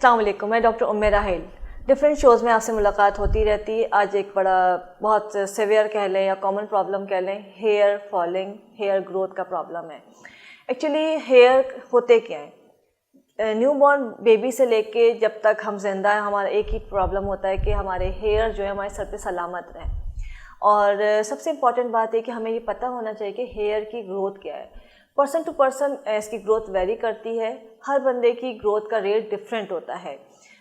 अस्सलाम वालेकुम, मैं डॉक्टर उम्मे राहिल। डिफरेंट शोज़ में आपसे मुलाकात होती रहती है। आज एक बड़ा बहुत सीवियर कह लें या कॉमन प्रॉब्लम कह लें, हेयर फॉलिंग, हेयर ग्रोथ का प्रॉब्लम है। एक्चुअली हेयर होते क्या है, न्यू बॉर्न बेबी से लेके जब तक हम जिंदा हैं, हमारा एक ही प्रॉब्लम होता है कि हमारे हेयर जो है हमारे सर पे सलामत रहें। और सबसे इम्पॉर्टेंट बात है कि हमें ये पता होना चाहिए कि हेयर की ग्रोथ क्या है। पर्सन टू पर्सन इसकी ग्रोथ वेरी करती है। हर बंदे की ग्रोथ का रेट डिफरेंट होता है।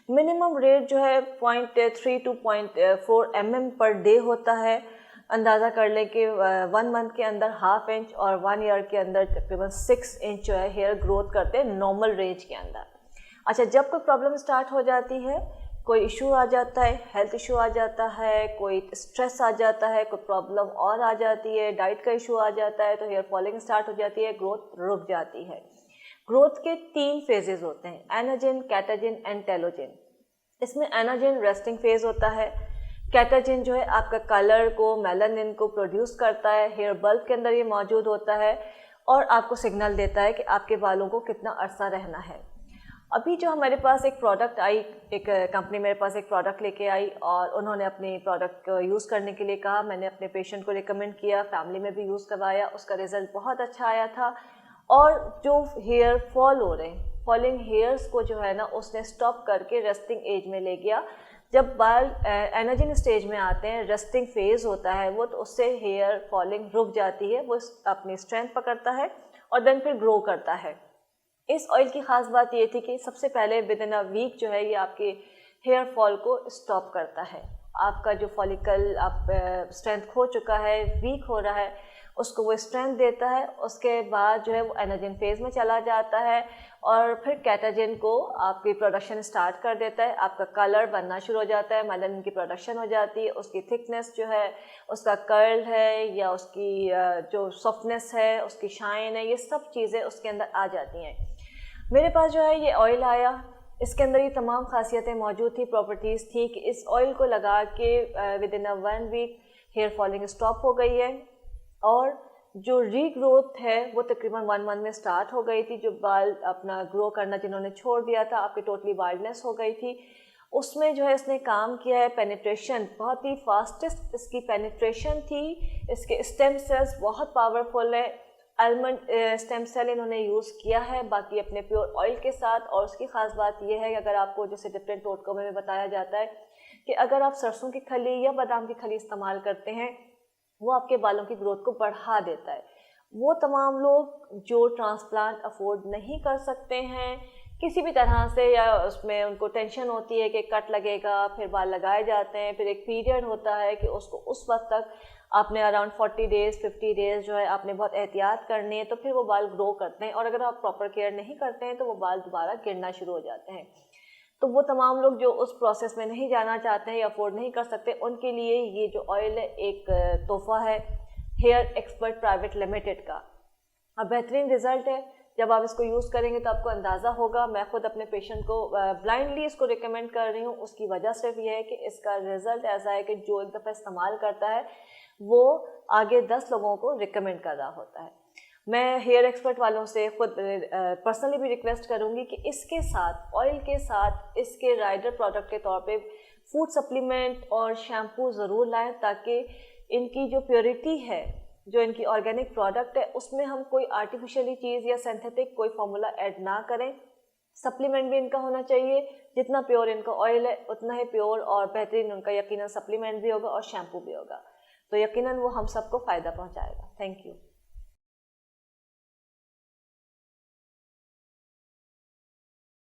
मिनिमम रेट जो है 0.3 टू 0.4 mm पर डे होता है। अंदाज़ा कर लें कि 1 मंथ के अंदर ½ इंच और 1 ईयर के अंदर तकरीबन 6 इंच जो है हेयर ग्रोथ करते हैं नॉर्मल रेंज के अंदर। अच्छा, जब कोई प्रॉब्लम स्टार्ट हो जाती है, कोई इशू आ जाता है, हेल्थ इशू आ जाता है, कोई स्ट्रेस आ जाता है, कोई प्रॉब्लम और आ जाती है, डाइट का इशू आ जाता है, तो हेयर फॉलिंग स्टार्ट हो जाती है, ग्रोथ रुक जाती है। ग्रोथ के 3 फेजेस होते हैं, एनाजिन, कैटाजिन एंड टेलोजिन। इसमें एनाजिन रेस्टिंग फेज होता है। कैटाजिन जो है आपका कलर को, मेलानिन को प्रोड्यूस करता है, हेयर बल्ब के अंदर ये मौजूद होता है और आपको सिग्नल देता है कि आपके बालों को कितना अरसा रहना है। अभी जो हमारे पास एक प्रोडक्ट आई, एक कंपनी मेरे पास एक प्रोडक्ट लेके आई और उन्होंने अपने प्रोडक्ट को यूज़ करने के लिए कहा। मैंने अपने पेशेंट को रिकमेंड किया, फैमिली में भी यूज़ करवाया, उसका रिज़ल्ट बहुत अच्छा आया था। और जो हेयर फॉल हो रहे हैं, फॉलिंग हेयर्स को जो है ना, उसने स्टॉप करके रेस्टिंग एज में ले गया। जब बाल एनाजिन स्टेज में आते हैं, रेस्टिंग फेज़ होता है वो, तो उससे हेयर फॉलिंग रुक जाती है, वो अपनी स्ट्रेंथ पकड़ता है और देन फिर ग्रो करता है। इस ऑयल की ख़ास बात ये थी कि सबसे पहले विद इन अ वीक जो है ये आपके हेयर फॉल को स्टॉप करता है। आपका जो फॉलिकल आप स्ट्रेंथ खो चुका है, वीक हो रहा है, उसको वो स्ट्रेंथ देता है। उसके बाद जो है वो एनाजिन फेज़ में चला जाता है और फिर कैटाजिन को आपकी प्रोडक्शन स्टार्ट कर देता है। आपका कलर बनना शुरू हो जाता है, मेलानिन की प्रोडक्शन हो जाती है, उसकी थिकनेस जो है, उसका कर्ल है या उसकी जो सॉफ्टनेस है, उसकी शाइन है, ये सब चीज़ें उसके अंदर आ जाती हैं। मेरे पास जो है ये ऑयल आया, इसके अंदर ये तमाम खासियतें मौजूद थी, प्रॉपर्टीज़ थी कि इस ऑयल को लगा के within a 1 week hair falling stop हो गई है और जो रीग्रोथ है वो तकरीबन 1 मंथ में स्टार्ट हो गई थी। जो बाल अपना ग्रो करना जिन्होंने छोड़ दिया था, आपकी टोटली बाल्डनेस हो गई थी, उसमें जो है इसने काम किया है। पेनिट्रेशन बहुत ही फास्टेस्ट इसकी पेनिट्रेशन थी। इसके स्टेम सेल्स बहुत पावरफुल है। आलमंड स्टेम सेल इन्होंने यूज़ किया है, बाकी अपने प्योर ऑयल के साथ। और उसकी ख़ास बात यह है कि अगर आपको जैसे डिफरेंट टोटकों में बताया जाता है कि अगर आप सरसों की खली या बादाम की खली इस्तेमाल करते हैं, वो आपके बालों की ग्रोथ को बढ़ा देता है। वो तमाम लोग जो ट्रांसप्लांट अफोर्ड नहीं कर सकते हैं किसी भी तरह से, या उसमें उनको टेंशन होती है कि कट लगेगा, फिर बाल लगाए जाते हैं, फिर एक पीरियड होता है कि उसको उस वक्त तक आपने अराउंड 40 डेज़ 50 डेज़ जो है आपने बहुत एहतियात करनी है, तो फिर वो बाल ग्रो करते हैं। और अगर आप प्रॉपर केयर नहीं करते हैं तो वो बाल दोबारा गिरना शुरू हो जाते हैं। तो वो तमाम लोग जो उस प्रोसेस में नहीं जाना चाहते हैं या अफोर्ड नहीं कर सकते, उनके लिए ये जो ऑयल है एक तोहफा है हेयर एक्सपर्ट प्राइवेट लिमिटेड का। अब बेहतरीन रिज़ल्ट है। जब आप इसको यूज़ करेंगे तो आपको अंदाज़ा होगा। मैं खुद अपने पेशेंट को ब्लाइंडली इसको रिकमेंड कर रही हूँ। उसकी वजह सिर्फ ये है कि इसका रिज़ल्ट ऐसा है कि जो एक दफ़ा इस्तेमाल करता है वो आगे 10 लोगों को रिकमेंड कर रहा होता है। मैं हेयर एक्सपर्ट वालों से खुद पर्सनली भी रिक्वेस्ट करूँगी कि इसके साथ, ऑयल के साथ, इसके राइडर प्रोडक्ट के तौर पे फूड सप्लीमेंट और शैम्पू ज़रूर लाएं, ताकि इनकी जो प्योरिटी है, जो इनकी ऑर्गेनिक प्रोडक्ट है, उसमें हम कोई आर्टिफिशियली चीज़ या सिंथेटिक कोई फार्मूला ऐड ना करें। सप्लीमेंट भी इनका होना चाहिए, जितना प्योर इनका ऑयल है उतना ही प्योर और बेहतरीन उनका यकीनन सप्लीमेंट भी होगा और शैम्पू भी होगा। तो यकीनन वो हम सबको फ़ायदा पहुंचाएगा। Thank you.